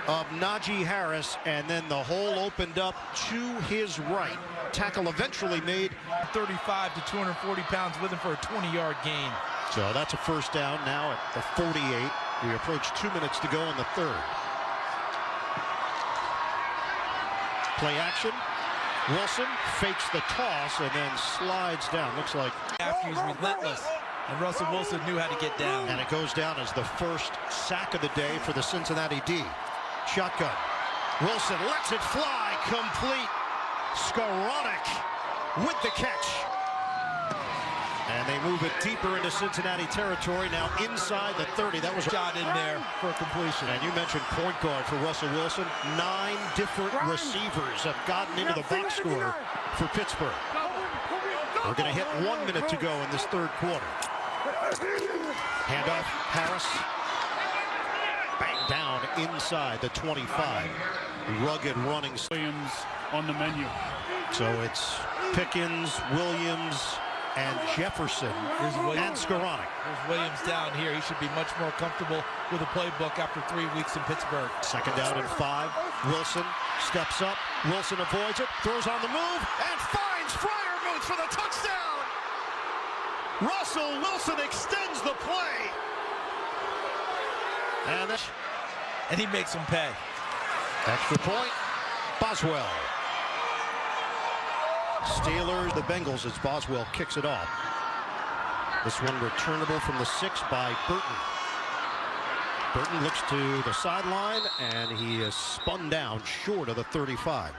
of Najee Harris, and then the hole opened up to his right. Tackle eventually made. 35 to 240 pounds with him for a 20-yard gain. So that's a first down now at the 48. We approach 2 minutes to go in the third. Play action. Wilson fakes the toss and then slides down. Looks like after he's relentless, and Russell Wilson knew how to get down. And it goes down as the first sack of the day for the Cincinnati D. Shotgun. Wilson lets it fly. Complete. Skoranek with the catch. And they move it deeper into Cincinnati territory, now inside the 30. That was shot in there for completion. And you mentioned point guard for Russell Wilson. 9 different receivers have gotten into the box score for Pittsburgh. We're going to hit 1 minute to go in this third quarter. Handoff, Harris. Bang down inside the 25. Rugged running. Williams on the menu. So it's Pickens, Williams, and Jefferson, and Skoranek. There's Williams down here. He should be much more comfortable with the playbook after 3 weeks in Pittsburgh. Second down and 5. Wilson steps up. Wilson avoids it, throws on the move, and finds freiermuth for the touchdown. Russell Wilson extends the play. And he makes him pay. Extra point, Boswell. Steelers, the Bengals, as Boswell kicks it off. This one returnable from the 6 by Burton. Burton looks to the sideline, and he is spun down short of the 35.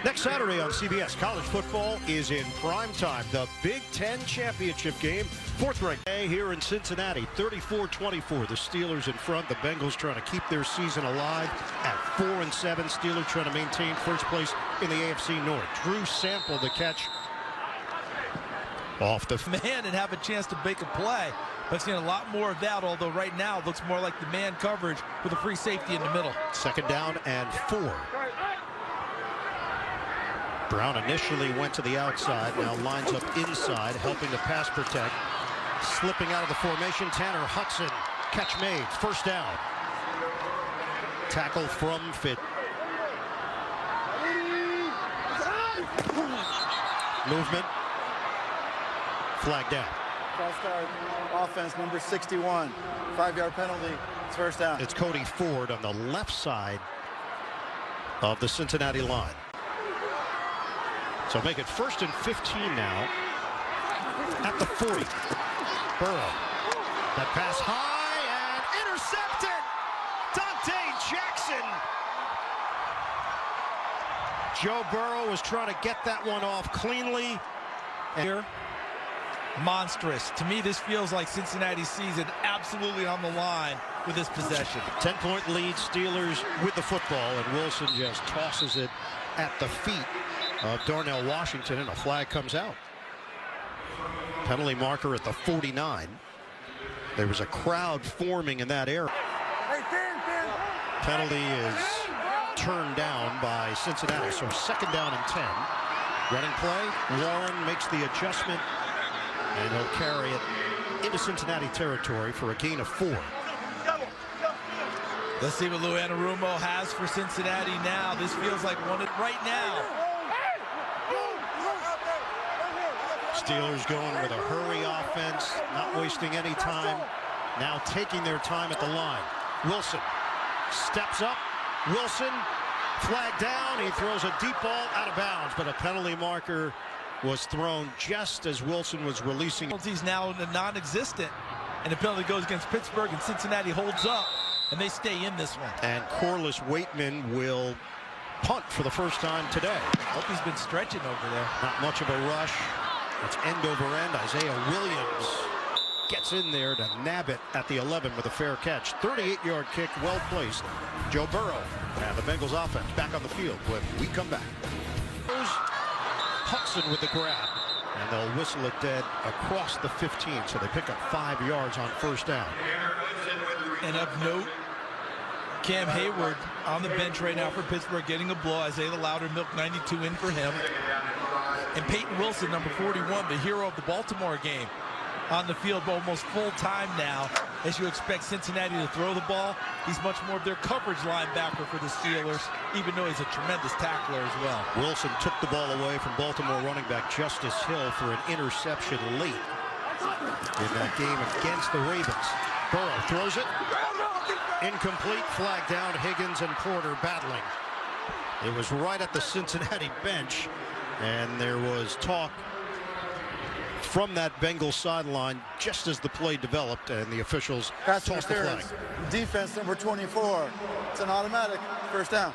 Next Saturday on CBS, college football is in prime time. The Big Ten championship game, 4th-ranked day here in Cincinnati, 34-24. The Steelers in front. The Bengals trying to keep their season alive at 4-7. Steelers trying to maintain first place in the AFC North. Drew Sample the catch off the man and have a chance to make a play. I've seen a lot more of that, although right now it looks more like the man coverage with a free safety in the middle. Second down and 4. Brown initially went to the outside, now lines up inside, helping to pass protect. Slipping out of the formation, Tanner Hudson. Catch made, first down. Tackle from Fit. Movement. Flag down. False start, offense, number 61. 5-yard penalty, it's first down. It's Cody Ford on the left side of the Cincinnati line. So make it 1st and 15 now at the 40. Burrow. That pass high and intercepted. Dante Jackson. Joe Burrow was trying to get that one off cleanly. Here, monstrous. To me, this feels like Cincinnati's season absolutely on the line with this possession. 10-point lead, Steelers with the football, and Wilson just tosses it at the feet of Darnell Washington, and a flag comes out. Penalty marker at the 49. There was a crowd forming in that area. Penalty is turned down by Cincinnati, so second down and 10. Running play, Warren makes the adjustment, and he'll carry it into Cincinnati territory for a gain of 4. Let's see what Lou Anarumo has for Cincinnati now. This feels like one right now. Steelers going with a hurry offense, not wasting any time. Now taking their time at the line. Wilson steps up. Wilson, flag down. He throws a deep ball out of bounds, but a penalty marker was thrown just as Wilson was releasing. Penalties now non-existent, and the penalty goes against Pittsburgh, and Cincinnati holds up, and they stay in this one. And Corliss Waitman will punt for the first time today. Hope he's been stretching over there. Not much of a rush. It's end over end. Isaiah Williams gets in there to nab it at the 11 with a fair catch. 38-yard kick, well placed. Joe Burrow and the Bengals offense back on the field when we come back. Hudson with the grab, and they'll whistle it dead across the 15, so they pick up 5 yards on first down. And of note, Cam Hayward on the bench right now for Pittsburgh getting a blow. Isaiah Loudermilk 92 in for him. And Peyton Wilson, number 41, the hero of the Baltimore game, on the field almost full time now. As you expect Cincinnati to throw the ball, he's much more of their coverage linebacker for the Steelers, even though he's a tremendous tackler as well. Wilson took the ball away from Baltimore running back Justice Hill for an interception late in that game against the Ravens. Burrow throws it. Incomplete, flag down. Higgins and Porter battling. It was right at the Cincinnati bench, and there was talk from that Bengals sideline just as the play developed, and the officials Pass tossed the flag. Defense number 24. It's an automatic first down.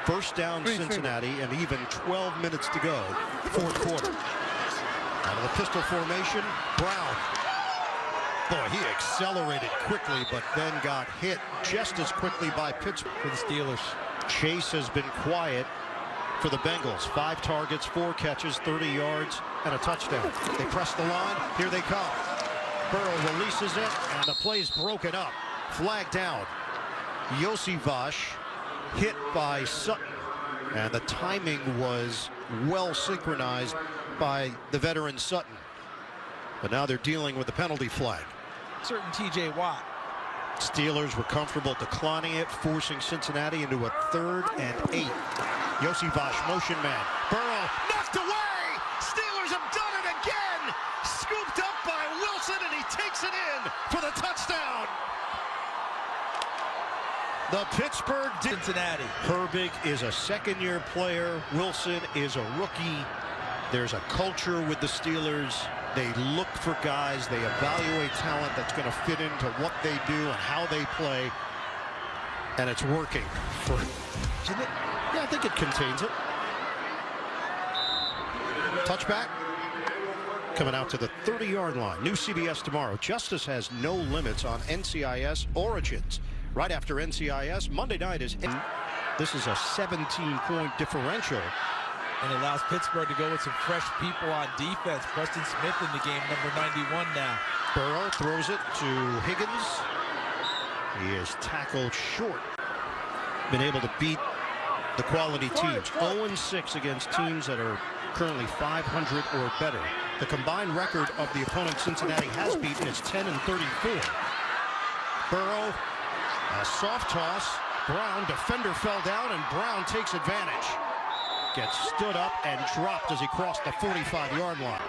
First down Cincinnati, and even 12 minutes to go, fourth quarter. Out of the pistol formation, Brown. Boy, he accelerated quickly, but then got hit just as quickly by Pittsburgh. For the Steelers. Chase has been quiet for the Bengals. 5 targets, 4 catches, 30 yards, and a touchdown. They press the line. Here they come. Burrow releases it, and the play's broken up. Flag down. Vash hit by Sutton, and the timing was well synchronized by the veteran Sutton. But now they're dealing with the penalty flag. Certain TJ Watt. Steelers were comfortable declining it, forcing Cincinnati into a 3rd and 8. Vash, motion man. Burrow knocked away. Steelers have done it again. Scooped up by Wilson, and he takes it in for the touchdown. The Pittsburgh Cincinnati. Herbig is a second-year player. Wilson is a rookie. There's a culture with the Steelers. They look for guys. They evaluate talent that's going to fit into what they do and how they play. And it's working. Yeah, I think it contains it. Touchback. Coming out to the 30-yard line. New CBS tomorrow. Justice has no limits on NCIS origins. Right after NCIS, Monday night is in. This is a 17-point differential. And allows Pittsburgh to go with some fresh people on defense. Preston Smith in the game, number 91 now. Burrow throws it to Higgins. He is tackled short. Been able to beat the quality teams. 0-6 against teams that are currently 500 or better. The combined record of the opponent Cincinnati has beaten is 10-34. Burrow, a soft toss. Brown, defender fell down, and Brown takes advantage. Gets stood up and dropped as he crossed the 45-yard line.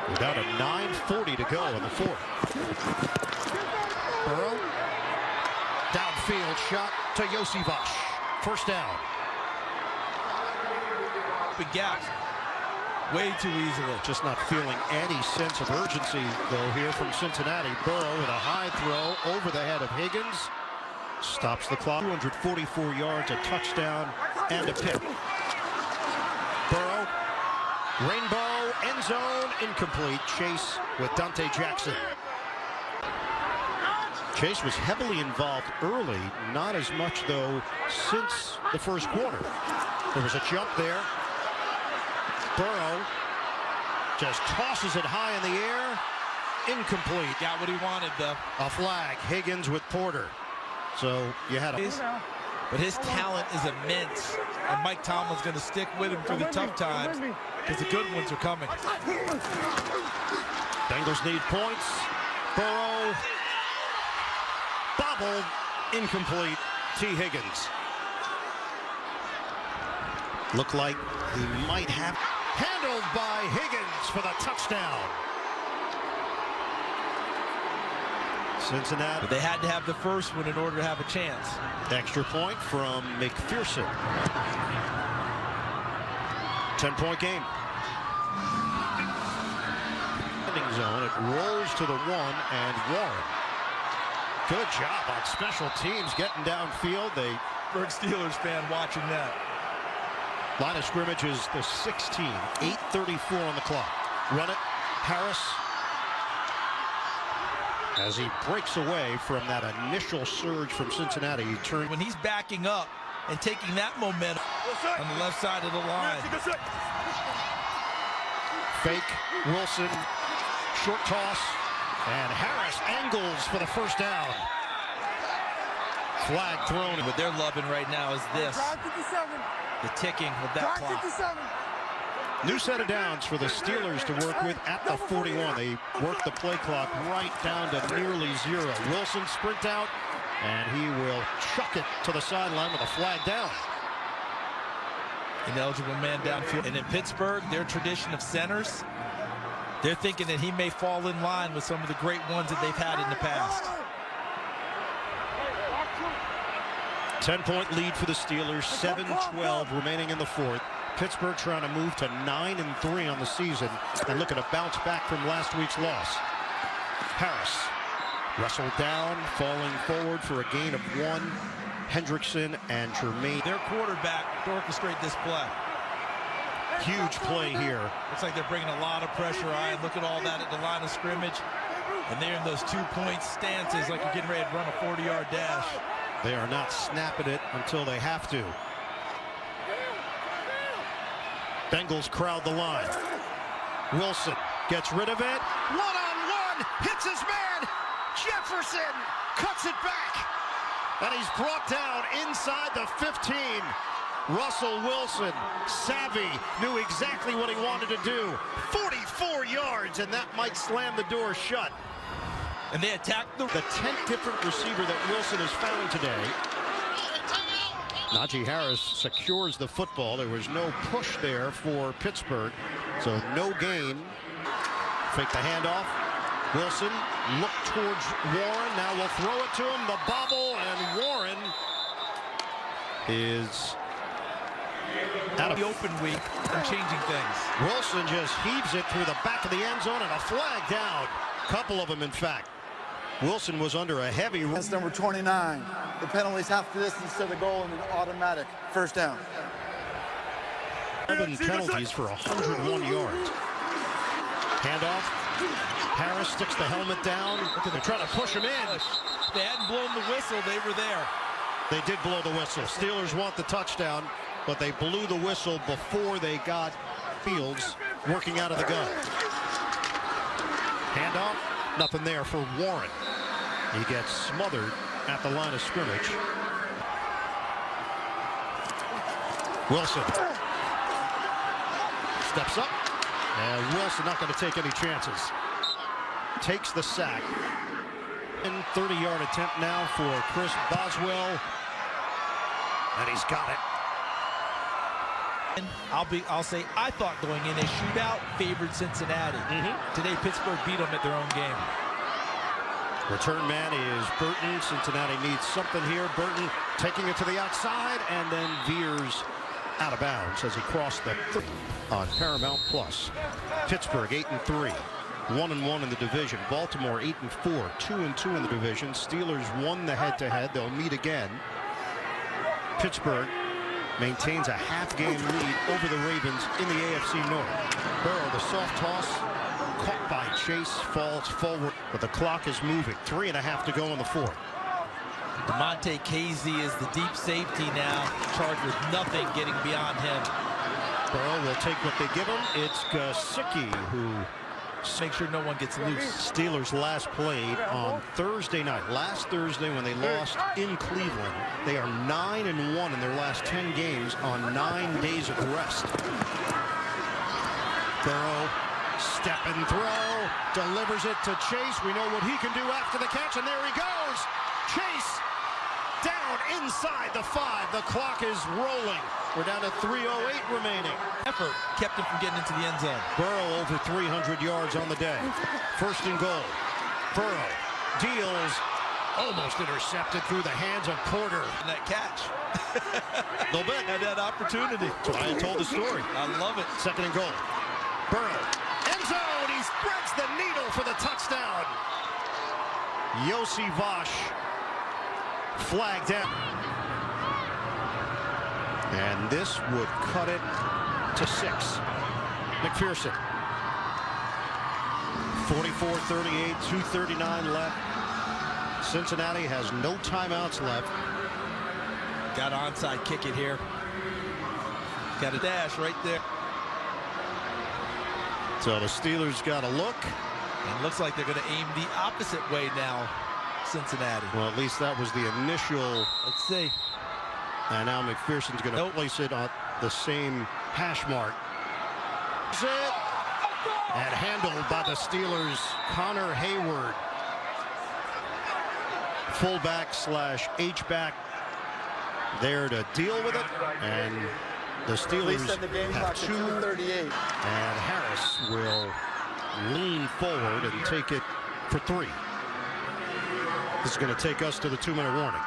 We're down to 9:40 to go in the 4th. Burrow, downfield shot to Vash. First down. Big gaps. Way too easily. Just not feeling any sense of urgency, though, here from Cincinnati. Burrow with a high throw over the head of Higgins. Stops the clock. 244 yards, a touchdown, and a pick. Burrow, rainbow, end zone, incomplete. Chase with Dante Jackson. Chase was heavily involved early, not as much, though, since the first quarter. There was a jump there. Burrow just tosses it high in the air. Incomplete. Got what he wanted, though. A flag. Higgins with Porter. So you had a... But his talent is immense. And Mike Tomlin's going to stick with him through the tough times because the good ones are coming. Bengals need points. Burrow. Bobbled. Incomplete. T. Higgins. Looked like he might have... handled by Higgins for the touchdown. Cincinnati. But they had to have the first one in order to have a chance. Extra point from McPherson. 10-point game. Ending zone. It rolls to the 1 and Warren. Good job on special teams getting downfield. They Pittsburgh Steelers fan watching that. line of scrimmage is the 16. 8:34 on the clock. Run it. Harris. As he breaks away from that initial surge from Cincinnati, he turned. When he's backing up and taking that momentum on the left side of the line. Fake. Wilson. Short toss. And Harris angles for the first down. Flag thrown. What they're loving right now is this. The ticking of that clock. New set of downs for the Steelers to work with at the 41. They work the play clock right down to nearly 0. Wilson sprint out, and he will chuck it to the sideline with a flag down. Ineligible man downfield. And in Pittsburgh, their tradition of centers, they're thinking that he may fall in line with some of the great ones that they've had in the past. 10-point lead for the Steelers, 7:12 remaining in the fourth. Pittsburgh trying to move to 9-3 on the season and looking to bounce back from last week's loss. Harris wrestled down, falling forward for a gain of 1. Hendrickson and Jermaine. Their quarterback to orchestrate this play. Huge play here. Looks like they're bringing a lot of pressure on. Look at all that at the line of scrimmage. And they're in those 2-point stances like you're getting ready to run a 40-yard dash. They are not snapping it until they have to. Bengals crowd the line. Wilson gets rid of it. One-on-one, hits his man. Jefferson cuts it back. And he's brought down inside the 15. Russell Wilson, savvy, knew exactly what he wanted to do. 44 yards, and that might slam the door shut. And they attacked the 10th different receiver that Wilson has found today. Najee Harris secures the football. There was no push there for Pittsburgh, so no gain. Fake the handoff. Wilson looked towards Warren. Now we'll throw it to him. The bobble, and Warren is out of the open week and changing things. Wilson just heaves it through the back of the end zone, and a flag down. Couple of them, in fact. Wilson was under a heavy. That's number 29. The penalty's half the distance to the goal and an automatic first down. 7 penalties for 101 yards. Handoff. Harris sticks the helmet down. They're trying to push him in. They hadn't blown the whistle. They were there. They did blow the whistle. Steelers want the touchdown, but they blew the whistle before they got Fields working out of the gun. Handoff. Nothing there for Warren. He gets smothered at the line of scrimmage. Wilson steps up, and Wilson not going to take any chances. Takes the sack. And 30-yard attempt now for Chris Boswell, and he's got it. And I'll say I thought going in a shootout favored Cincinnati. Today Pittsburgh beat them at their own game. Return man is Burton. Cincinnati needs something here. Burton taking it to the outside and then veers out of bounds as he crossed the on Paramount Plus. Pittsburgh 8-3, 1-1 in the division. Baltimore 8-4, 2-2 in the division. Steelers won the head-to-head. They'll meet again. Pittsburgh maintains a half-game lead over the Ravens in the AFC North. Burrow, the soft toss, caught by Chase, falls forward, but the clock is moving. 3.5 to go in the fourth. DeMonte Casey is the deep safety now, charged with nothing getting beyond him. Burrow will take what they give him. It's Gesicki who make sure no one gets loose. Steelers last played on Thursday night. Last Thursday when they lost in Cleveland. They are 9-1 in their last 10 games on 9 days of rest. Burrow, step and throw, delivers it to Chase. We know what he can do after the catch, and there he goes. Chase down down inside the 5. The clock is rolling. We're down to 3:08 remaining. Effort kept him from getting into the end zone. Burrow over 300 yards on the day. First and goal. Burrow deals, almost intercepted through the hands of Porter. And that catch. A little bit. Had that opportunity. That's why I told the story. I love it. Second and goal. Burrow. End zone. He spreads the needle for the touchdown. Yossi Vosh flagged down. And this would cut it to 6. McPherson. 44-38, 2:39 left. Cincinnati has no timeouts left. Got onside kick it here. Got a dash right there. So the Steelers got a look. And looks like they're going to aim the opposite way now, Cincinnati. Well, at least that was the initial. Let's see. And now McPherson's going to place it on the same hash mark. And handled by the Steelers, Connor Hayward. Fullback / H-back there to deal with it. And the Steelers have 2. And Harris will lean forward and take it for 3. This is going to take us to the 2-minute warning.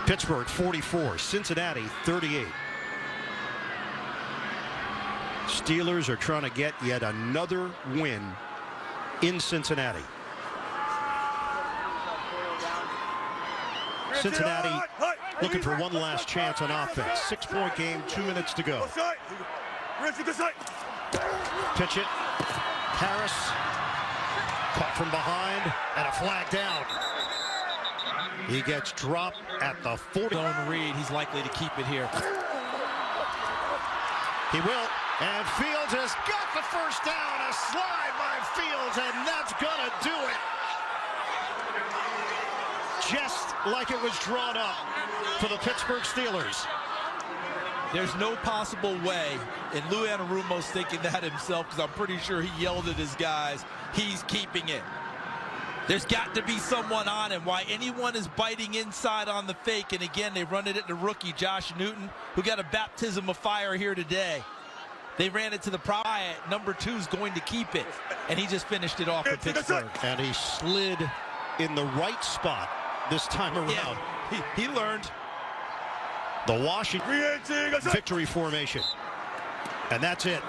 Pittsburgh 44, Cincinnati 38. Steelers are trying to get yet another win in Cincinnati. Cincinnati looking for one last chance on offense. 6-point game, 2 minutes to go. Pitch it. Harris caught from behind and a flag down. He gets dropped at the 40. Don't read. He's likely to keep it here. He will. And Fields has got the first down. A slide by Fields, and that's gonna do it. Just like it was drawn up for the Pittsburgh Steelers. There's no possible way, and Lou Anarumo's thinking that himself, because I'm pretty sure he yelled at his guys, he's keeping it. There's got to be someone on him. Why anyone is biting inside on the fake, and again, they run it at the rookie, Josh Newton, who got a baptism of fire here today. They ran it to the pride. Number 2 is going to keep it, and he just finished it off for Pittsburgh. And he slid in the right spot this time around. Yeah, he learned. The Washington victory formation. And that's it.